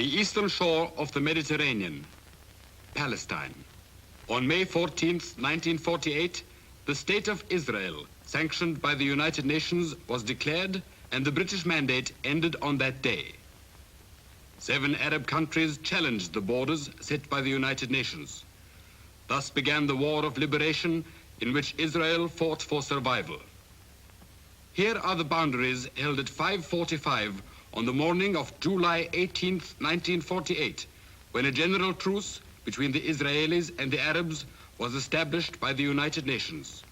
the eastern shore of the Mediterranean, Palestine. On May 14th, 1948, the State of Israel, sanctioned by the United Nations, was declared, and the British mandate ended on that day. 7 Arab countries challenged the borders set by the United Nations. Thus began the War of Liberation, in which Israel fought for survival. Here are the boundaries held at 5:45 on the morning of July 18th, 1948, when a general truce between the Israelis and the Arabs was established by the United Nations.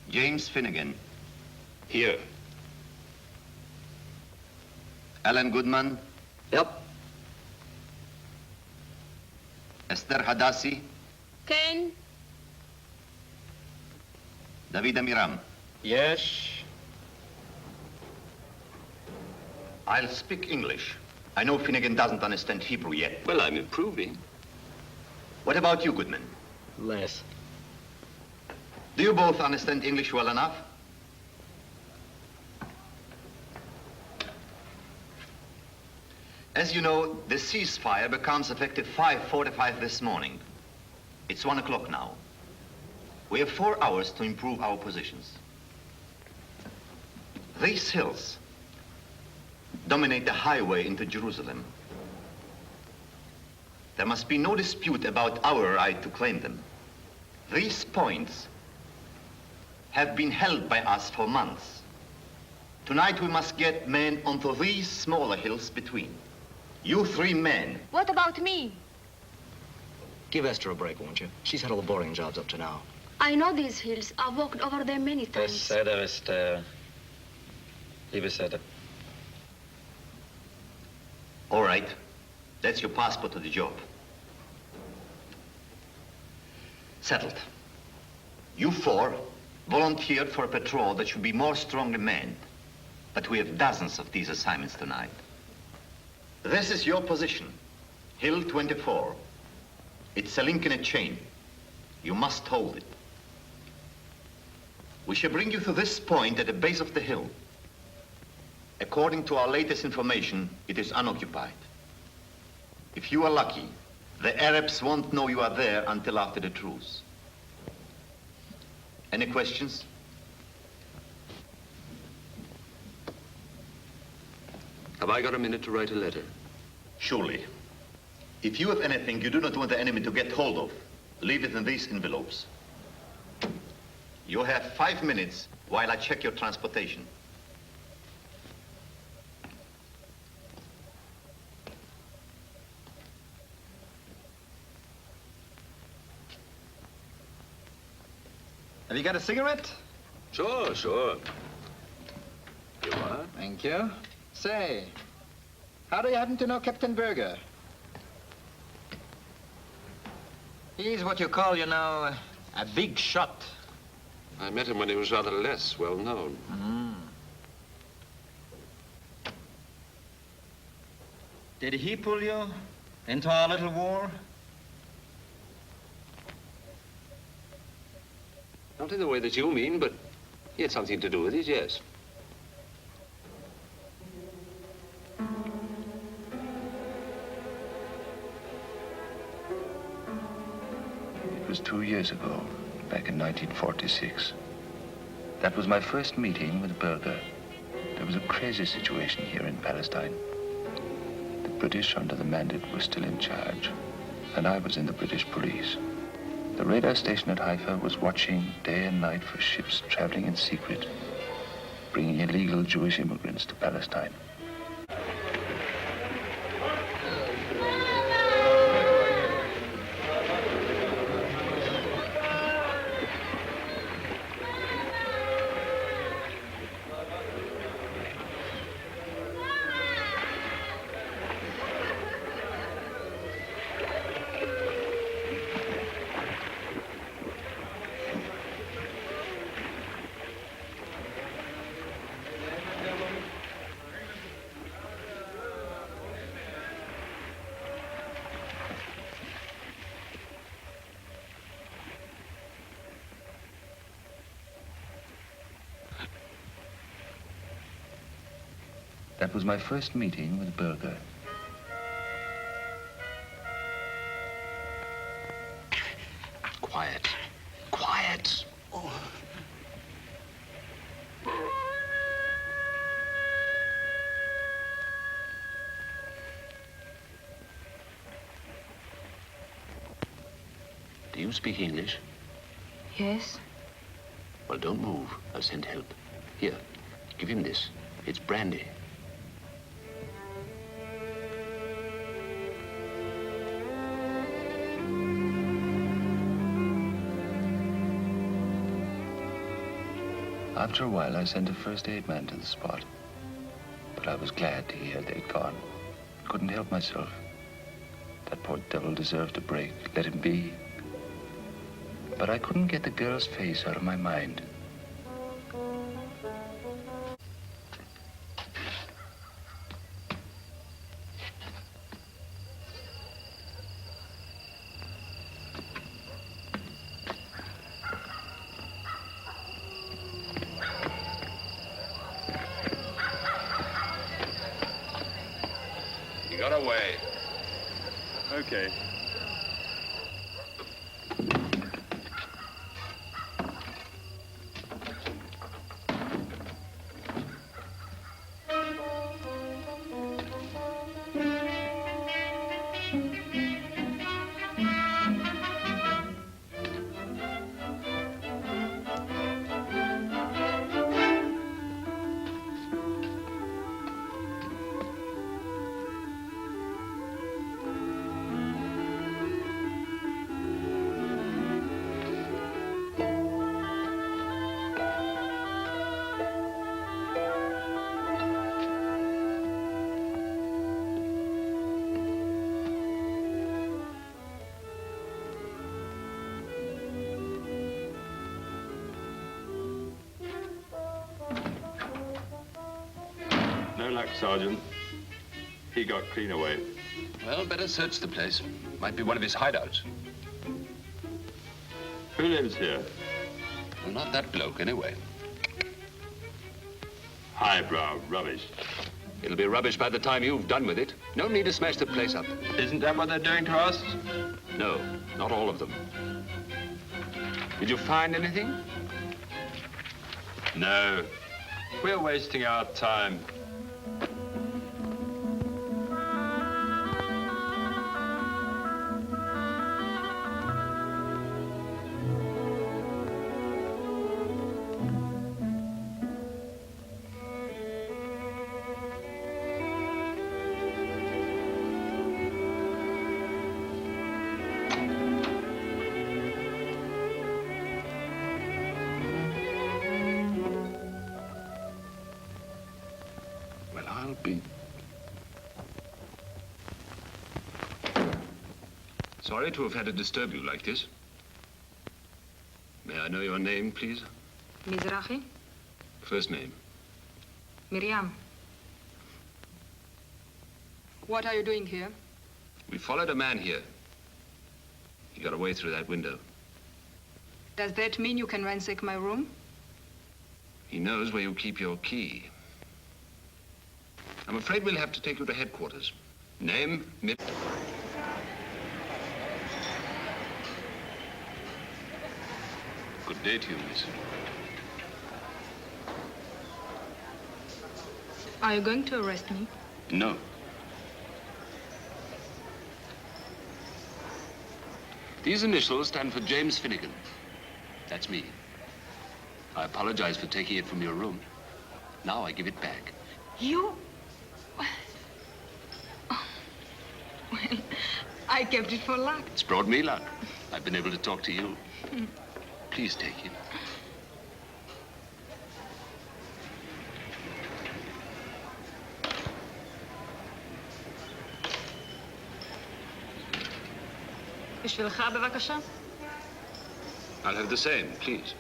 James Finnegan. Here. Alan Goodman. Yep. Esther Hadassi. Ken. David Amiram. Yes. I'll speak English. I know Finnegan doesn't understand Hebrew yet. Well, I'm improving. What about you, Goodman? Less. Do you both understand English well enough? As you know, the ceasefire becomes effective 5:45 this morning. It's 1 o'clock now. We have 4 hours to improve our positions. These hills dominate the highway into Jerusalem. There must be no dispute about our right to claim them. These points have been held by us for months. Tonight we must get men onto these smaller hills between. You 3 men. What about me? Give Esther a break, won't you? She's had all the boring jobs up to now. I know these hills. I've walked over them many times. Beseder ist, die Beseder. All right. That's your passport to the job. Settled. You 4 volunteered for a patrol that should be more strongly manned. But we have dozens of these assignments tonight. This is your position, Hill 24. It's a link in a chain. You must hold it. We shall bring you to this point at the base of the hill. According to our latest information, it is unoccupied. If you are lucky, the Arabs won't know you are there until after the truce. Any questions? Have I got a minute to write a letter? Surely. If you have anything you do not want the enemy to get hold of, leave it in these envelopes. You have 5 minutes while I check your transportation. Have you got a cigarette? Sure, sure. You are? Thank you. Say, how do you happen to know Captain Berger? He's what you call, you know, a big shot. I met him when he was rather less well known. Did he pull you into our little war? Not in the way that you mean, but he had something to do with it, yes. It was 2 years ago, back in 1946. That was my first meeting with Berger. There was a crazy situation here in Palestine. The British, under the Mandate, were still in charge, and I was in the British police. The radar station at Haifa was watching day and night for ships traveling in secret, bringing illegal Jewish immigrants to Palestine. That was my first meeting with Berger. Quiet. Quiet. Oh. Do you speak English? Yes. Well, don't move. I'll send help. Here, give him this. It's brandy. After a while, I sent a first aid man to the spot. But I was glad to hear they'd gone. Couldn't help myself. That poor devil deserved a break. Let him be. But I couldn't get the girl's face out of my mind. You got away. Okay. No luck, Sergeant. He got clean away. Well, better search the place. Might be one of his hideouts. Who lives here? Well, not that bloke, anyway. Highbrow rubbish. It'll be rubbish by the time you've done with it. No need to smash the place up. Isn't that what they're doing to us? No, not all of them. Did you find anything? No. We're wasting our time. Sorry to have had to disturb you like this. May I know your name, please? Mizrahi? First name. Miriam. What are you doing here? We followed a man here. He got away through that window. Does that mean you can ransack my room? He knows where you keep your key. I'm afraid we'll have to take you to headquarters. Name, Good day to you, miss. Are you going to arrest me? No. These initials stand for James Finnegan. That's me. I apologize for taking it from your room. Now I give it back. You? Oh. Well, I kept it for luck. It's brought me luck. I've been able to talk to you. Please take it. בשבילך בבקשה. I'll have the same, please.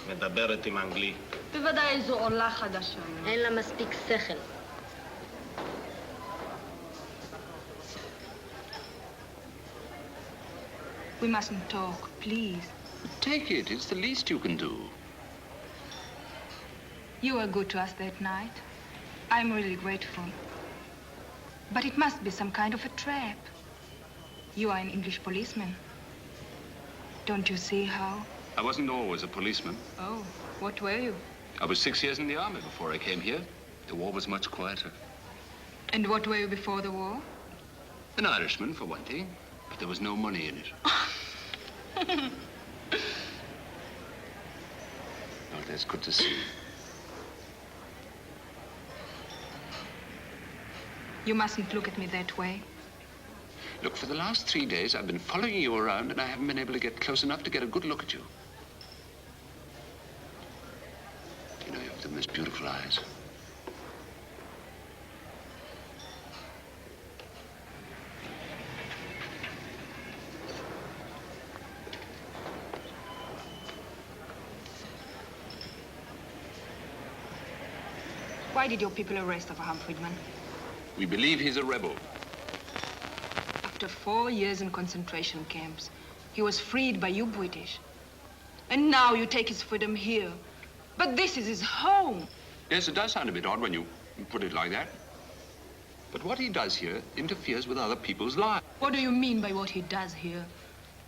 מדברת עם אנגלי. בוודאי זו עולה חדשה. אין לה מספיק שכל. We mustn't talk, please. Take it. It's the least you can do. You were good to us that night. I'm really grateful. But it must be some kind of a trap. You are an English policeman. Don't you see how? I wasn't always a policeman. Oh, what were you? I was 6 years in the army before I came here. The war was much quieter. And what were you before the war? An Irishman, for one thing, but there was no money in it. Oh, that's good to see. You mustn't look at me that way. Look, for the last 3 days, I've been following you around, and I haven't been able to get close enough to get a good look at you. You know, you have the most beautiful eyes. Why did your people arrest Abraham Friedman? We believe he's a rebel. After 4 years in concentration camps, he was freed by you British. And now you take his freedom here. But this is his home. Yes, it does sound a bit odd when you put it like that. But what he does here interferes with other people's lives. What do you mean by what he does here?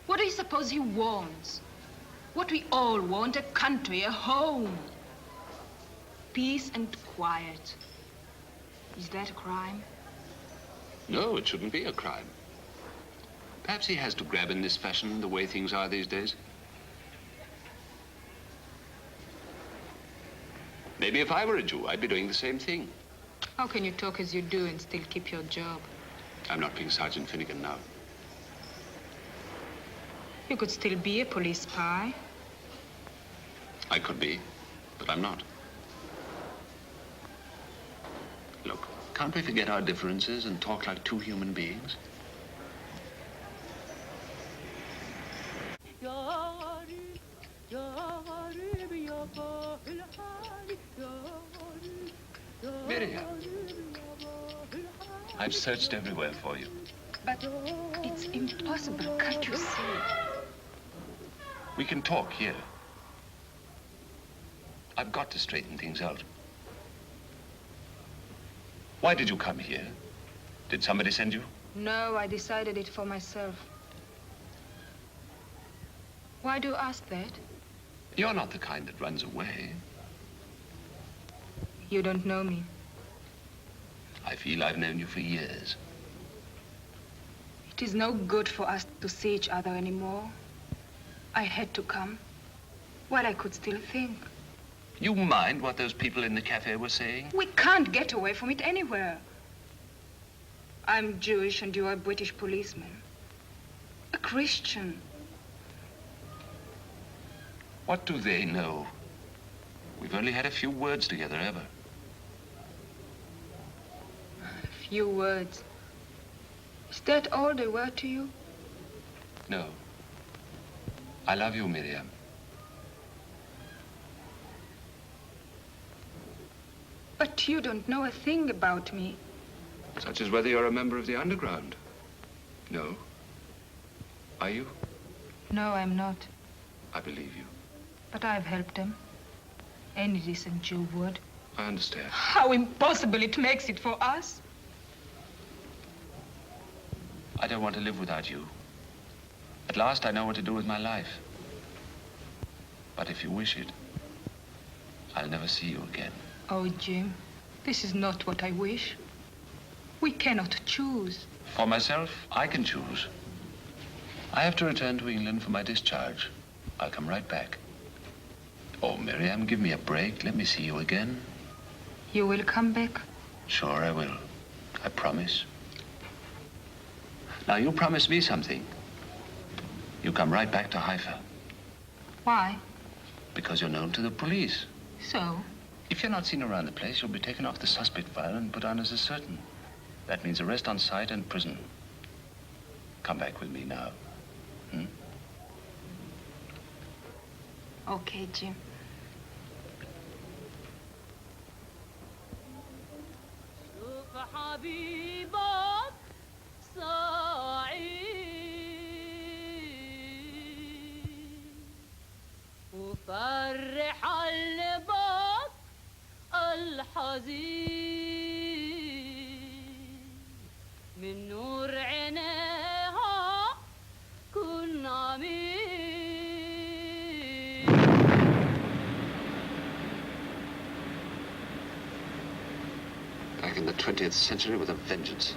What do you suppose he wants? What we all want, a country, a home. Peace and quiet. Is that a crime? No, it shouldn't be a crime. Perhaps he has to grab in this fashion, the way things are these days. Maybe if I were a Jew, I'd be doing the same thing. How can you talk as you do and still keep your job? I'm not being Sergeant Finnegan now. You could still be a police spy. I could be, but I'm not. Look, can't we forget our differences and talk like two human beings? Miriam, I've searched everywhere for you. But it's impossible, can't you see? We can talk here. I've got to straighten things out. Why did you come here? Did somebody send you? No, I decided it for myself. Why do you ask that? You're not the kind that runs away. You don't know me. I feel I've known you for years. It is no good for us to see each other anymore. I had to come. Well, I could still think. You mind what those people in the cafe were saying? We can't get away from it anywhere. I'm Jewish and you're a British policeman. A Christian. What do they know? We've only had a few words together ever. A few words. Is that all they were to you? No. I love you, Miriam. But you don't know a thing about me. Such as whether you're a member of the underground. No. Are you? No, I'm not. I believe you. But I've helped them. Any decent Jew would. I understand. How impossible it makes it for us. I don't want to live without you. At last, I know what to do with my life. But if you wish it, I'll never see you again. Oh, Jim, this is not what I wish. We cannot choose. For myself, I can choose. I have to return to England for my discharge. I'll come right back. Oh, Miriam, give me a break. Let me see you again. You will come back? Sure, I will. I promise. Now, you promise me something. You come right back to Haifa. Why? Because you're known to the police. So? If you're not seen around the place, you'll be taken off the suspect file and put on as a certain. That means arrest on sight and prison. Come back with me now. Hmm? Okay, Jim. وفرح البط الحزين من نور عينيها كنا Back in the 20th century with a vengeance.